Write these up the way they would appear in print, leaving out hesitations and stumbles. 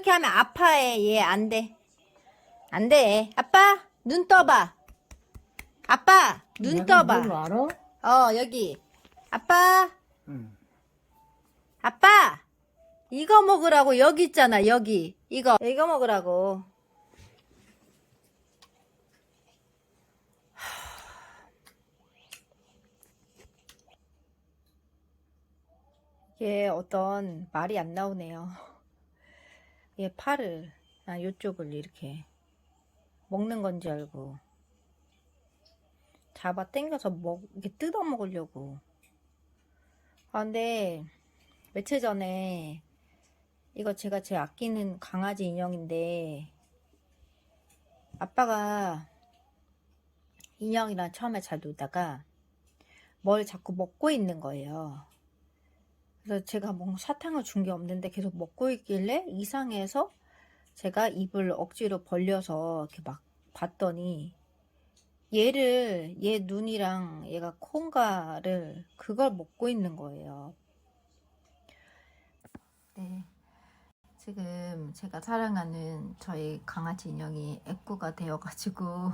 그렇게 하면 아파해. 얘 안 돼. 안 돼. 아빠, 눈 떠봐. 아빠, 눈 내가 뭘 떠봐. 알아? 여기. 아빠, 응. 아빠! 이거 먹으라고. 여기 있잖아, 여기. 이거 먹으라고. 얘 어떤 말이 안 나오네요. 얘 팔을, 요쪽을 이렇게 먹는 건지 알고 잡아 당겨서 이렇게 뜯어 먹으려고. 근데 며칠 전에 이거 제가 제 아끼는 강아지 인형인데 아빠가 인형이랑 처음에 잘 놀다가 뭘 자꾸 먹고 있는 거예요. 그래서 제가 뭔가 사탕을 준 게 없는데 계속 먹고 있길래 이상해서 제가 입을 억지로 벌려서 이렇게 막 봤더니 얘 눈이랑 얘가 콩가를 그걸 먹고 있는 거예요. 네. 지금 제가 사랑하는 저희 강아지 인형이 애꾸가 되어가지고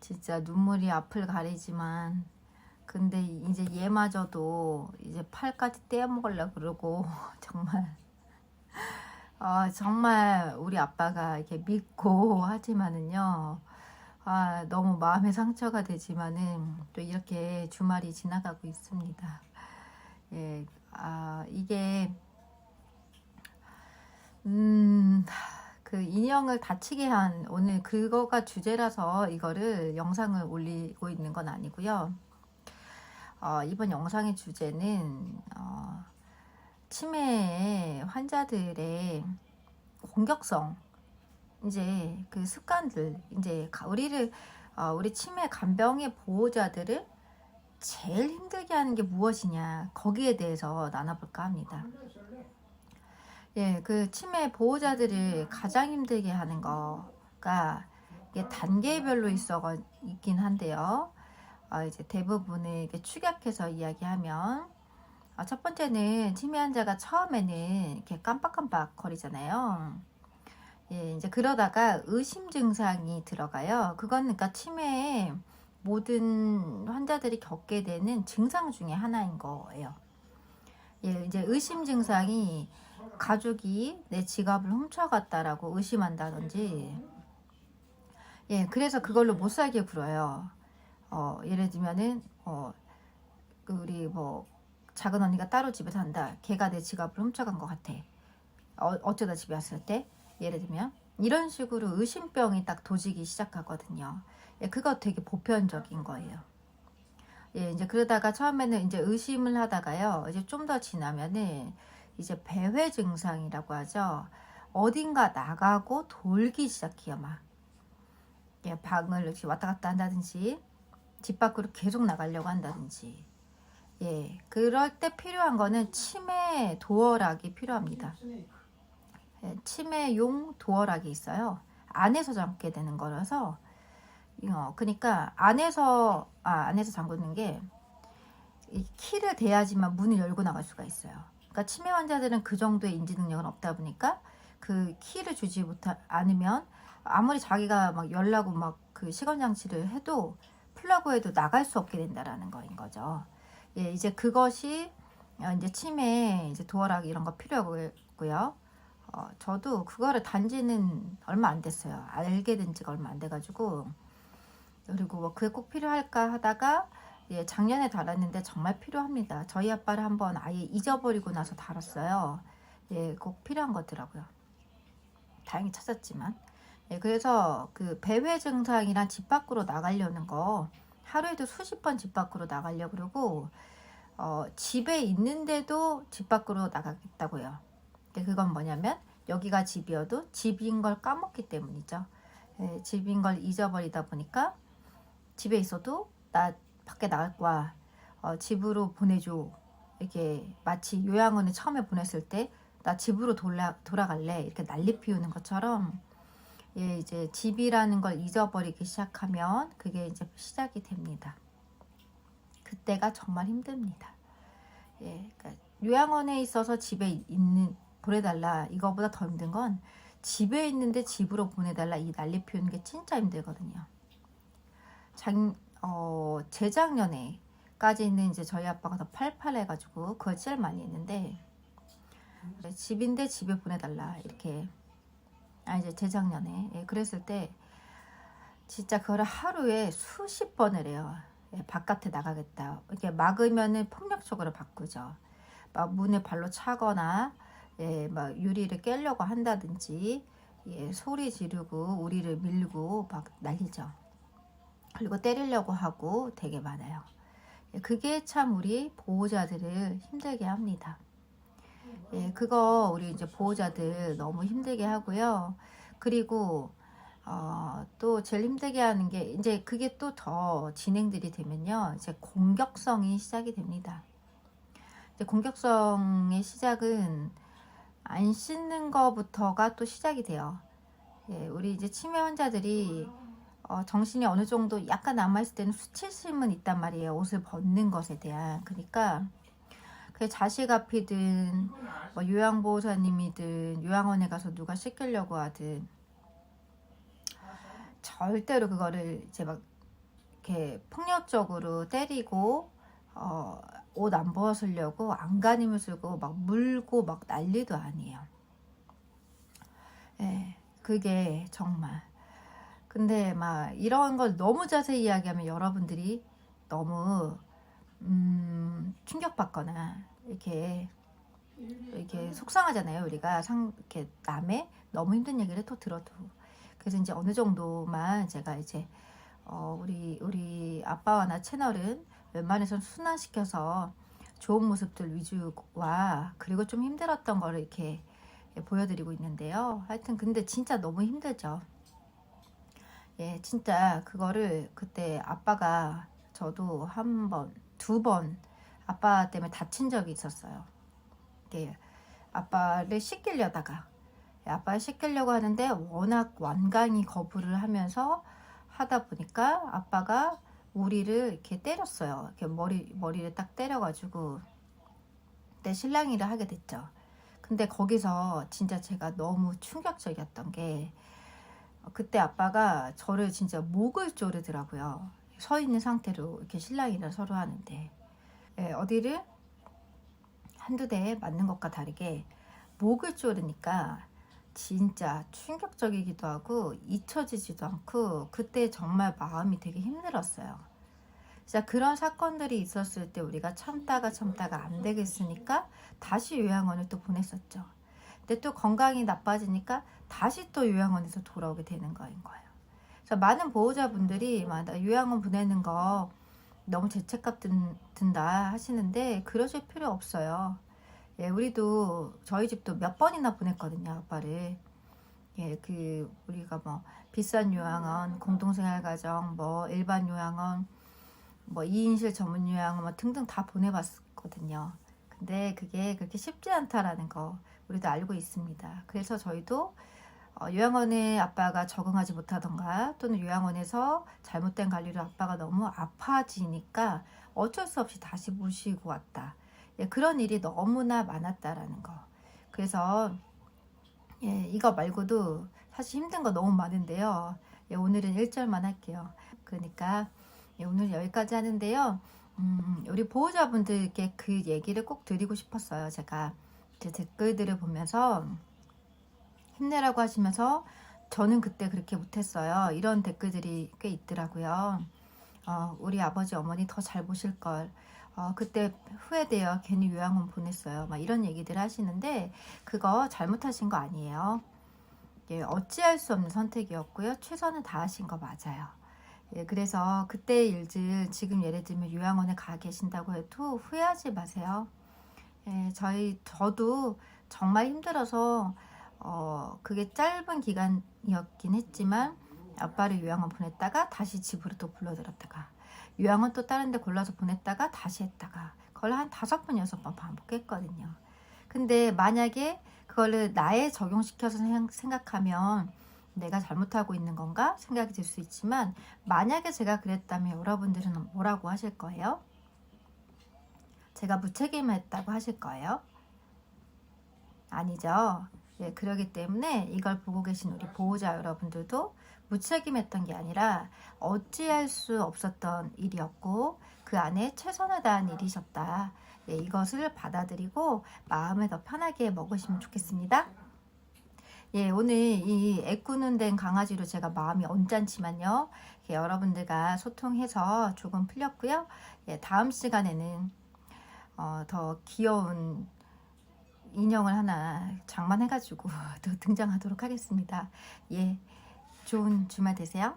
진짜 눈물이 앞을 가리지만 근데 이제 얘마저도 이제 팔까지 떼어먹으려고 그러고 정말 우리 아빠가 이렇게 믿고 하지만은요 너무 마음의 상처가 되지만은 또 이렇게 주말이 지나가고 있습니다. 예, 이게 그 인형을 다치게 한 오늘 그거가 주제라서 이거를 영상을 올리고 있는 건 아니고요. 이번 영상의 주제는 치매 환자들의 공격성 이제 그 습관들 이제 우리 치매 간병의 보호자들을 제일 힘들게 하는 게 무엇이냐 거기에 대해서 나눠볼까 합니다. 예, 그 치매 보호자들을 가장 힘들게 하는 거가 이게 단계별로 있긴 한데요. 이제 대부분을 이렇게 축약해서 이야기하면 첫 번째는 치매 환자가 처음에는 이렇게 깜빡깜빡 거리잖아요. 예, 이제 그러다가 의심 증상이 들어가요. 그건 그러니까 치매의 모든 환자들이 겪게 되는 증상 중에 하나인 거예요. 예, 이제 의심 증상이 가족이 내 지갑을 훔쳐갔다라고 의심한다든지, 예, 그래서 그걸로 못 살게 굴어요. 예를 들면은, 우리 작은 언니가 따로 집에 산다. 걔가 내 지갑을 훔쳐간 것 같아. 어쩌다 집에 왔을 때, 예를 들면, 이런 식으로 의심병이 딱 도지기 시작하거든요. 예, 그거 되게 보편적인 거예요. 예, 이제 그러다가 처음에는 이제 의심을 하다가요. 이제 좀 더 지나면은 이제 배회 증상이라고 하죠. 어딘가 나가고 돌기 시작해요, 막. 예, 방을 이렇게 왔다 갔다 한다든지, 집 밖으로 계속 나가려고 한다든지. 예, 그럴 때 필요한 거는 치매 도어락이 필요합니다. 예, 치매용 도어락이 있어요. 안에서 잠게 되는 거라서, 그러니까 안에서 잠그는 게 이 키를 대야지만 문을 열고 나갈 수가 있어요. 그러니까 치매 환자들은 그 정도의 인지 능력은 없다 보니까 그 키를 주지 않으면 아무리 자기가 막 열라고 막 그 시건 장치를 해도 풀라고 해도 나갈 수 없게 된다라는 거인 거죠. 예, 이제 그것이 이제 치매 이제 도어락 이런 거 필요하고요. 저도 그거를 단지는 얼마 안 됐어요. 알게 된 지가 얼마 안 돼가지고 그리고 그게 꼭 필요할까 하다가 예, 작년에 달았는데 정말 필요합니다. 저희 아빠를 한번 아예 잊어버리고 나서 달았어요. 예, 꼭 필요한 거더라고요. 다행히 찾았지만. 예, 그래서 그 배회 증상이랑 집 밖으로 나가려는 거 하루에도 수십 번 집 밖으로 나가려고 그러고 집에 있는데도 집 밖으로 나가겠다고요. 그건 뭐냐면 여기가 집이어도 집인 걸 까먹기 때문이죠. 예, 집인 걸 잊어버리다 보니까 집에 있어도 나 밖에 나갈 거야. 집으로 보내줘. 이렇게 마치 요양원에 처음에 보냈을 때 나 집으로 돌아갈래. 이렇게 난리 피우는 것처럼 예, 이제 집이라는 걸 잊어버리기 시작하면 그게 이제 시작이 됩니다. 그때가 정말 힘듭니다. 예, 그러니까 요양원에 있어서 집에 있는 보내달라. 이거보다 더 힘든 건 집에 있는데 집으로 보내달라. 이 난리 피우는 게 진짜 힘들거든요. 재작년에까지는 이제 저희 아빠가 더 팔팔해가지고 그걸 제일 많이 했는데, 그래, 집인데 집에 보내달라 이렇게. 이제 재작년에, 예, 그랬을 때 진짜 그거를 하루에 수십 번을 해요. 예, 바깥에 나가겠다. 이렇게 막으면은 폭력적으로 바꾸죠. 막 문에 발로 차거나, 예, 막 유리를 깨려고 한다든지, 예, 소리 지르고 우리를 밀고 막 난리죠. 그리고 때리려고 하고 되게 많아요. 예, 그게 참 우리 보호자들을 힘들게 합니다. 예, 그거 우리 이제 보호자들 너무 힘들게 하고요. 그리고 또 제일 힘들게 하는 게 이제 그게 또 더 진행들이 되면요, 이제 공격성이 시작이 됩니다. 이제 공격성의 시작은 안 씻는 거부터가 또 시작이 돼요. 예, 우리 이제 치매 환자들이 정신이 어느 정도 약간 남아있을 때는 수치심은 있단 말이에요. 옷을 벗는 것에 대한. 그러니까 그 자식 앞이든 뭐 요양보호사님이든 요양원에 가서 누가 씻기려고 하든 절대로 그거를 이제 막 이렇게 폭력적으로 때리고 옷 안 벗으려고 안간힘을 쓰고 막 물고 막 난리도 아니에요. 예, 그게 정말. 근데 막 이런 걸 너무 자세히 이야기하면 여러분들이 너무 충격받거나 이렇게 속상하잖아요. 우리가 이렇게 남의 너무 힘든 얘기를 또 들어도. 그래서 이제 어느 정도만 제가 이제 우리 아빠와 나 채널은 웬만해선 순화시켜서 좋은 모습들 위주와 그리고 좀 힘들었던 거를 이렇게 보여드리고 있는데요. 하여튼 근데 진짜 너무 힘들죠. 예, 진짜 그거를 그때 아빠가 저도 한 번, 두 번 아빠 때문에 다친 적이 있었어요. 이게 아빠를 씻기려고 하는데 워낙 완강히 거부를 하면서 하다 보니까 아빠가 우리를 이렇게 때렸어요. 이렇게 머리를 딱 때려가지고 그때 실랑이를 하게 됐죠. 근데 거기서 진짜 제가 너무 충격적이었던 게 그때 아빠가 저를 진짜 목을 조르더라고요. 서 있는 상태로 이렇게 실랑이를 서로 하는데, 예, 어디를 한두 대 맞는 것과 다르게 목을 조르니까 진짜 충격적이기도 하고 잊혀지지도 않고 그때 정말 마음이 되게 힘들었어요. 진짜 그런 사건들이 있었을 때 우리가 참다가 안 되겠으니까 다시 요양원을 또 보냈었죠. 근데 또 건강이 나빠지니까 다시 또 요양원에서 돌아오게 되는 거예요. 그래서 많은 보호자분들이 요양원 보내는 거 너무 죄책감 든다 하시는데 그러실 필요 없어요. 예, 우리도 저희 집도 몇 번이나 보냈거든요, 아빠를. 예, 우리가 뭐 비싼 요양원, 공동생활가정, 뭐 일반 요양원, 뭐 2인실 전문 요양원 뭐 등등 다 보내봤거든요. 근데 그게 그렇게 쉽지 않다라는 거 우리도 알고 있습니다. 그래서 저희도 요양원에 아빠가 적응하지 못하던가 또는 요양원에서 잘못된 관리로 아빠가 너무 아파지니까 어쩔 수 없이 다시 모시고 왔다. 예, 그런 일이 너무나 많았다라는 거. 그래서 예, 이거 말고도 사실 힘든 거 너무 많은데요. 예, 오늘은 1절만 할게요. 그러니까 예, 오늘 여기까지 하는데요. 우리 보호자분들께 그 얘기를 꼭 드리고 싶었어요. 제가 제 댓글들을 보면서 힘내라고 하시면서 저는 그때 그렇게 못했어요. 이런 댓글들이 꽤 있더라고요. 우리 아버지 어머니 더 잘 보실 걸. 그때 후회돼요. 괜히 요양원 보냈어요. 막 이런 얘기들 하시는데 그거 잘못하신 거 아니에요. 예, 어찌할 수 없는 선택이었고요. 최선을 다하신 거 맞아요. 예, 그래서 그때 일들 지금 예를 들면 요양원에 가 계신다고 해도 후회하지 마세요. 예, 저도 정말 힘들어서 그게 짧은 기간이었긴 했지만 아빠를 요양원 보냈다가 다시 집으로 또 불러들였다가 요양원 또 다른 데 골라서 보냈다가 다시 했다가 그걸 한 5번 6번 반복했거든요. 근데 만약에 그거를 나에 적용시켜서 생각하면 내가 잘못하고 있는 건가 생각이 들 수 있지만 만약에 제가 그랬다면 여러분들은 뭐라고 하실 거예요? 제가 무책임했다고 하실 거예요? 아니죠. 예, 그러기 때문에 이걸 보고 계신 우리 보호자 여러분들도 무책임했던 게 아니라 어찌할 수 없었던 일이었고 그 안에 최선을 다한 일이셨다. 예, 이것을 받아들이고 마음을 더 편하게 먹으시면 좋겠습니다. 예, 오늘 이 애꾸는 된 강아지로 제가 마음이 언짢지만요. 예, 여러분들과 소통해서 조금 풀렸고요. 예, 다음 시간에는 더 귀여운 인형을 하나 장만해가지고 또 등장하도록 하겠습니다. 예, 좋은 주말 되세요.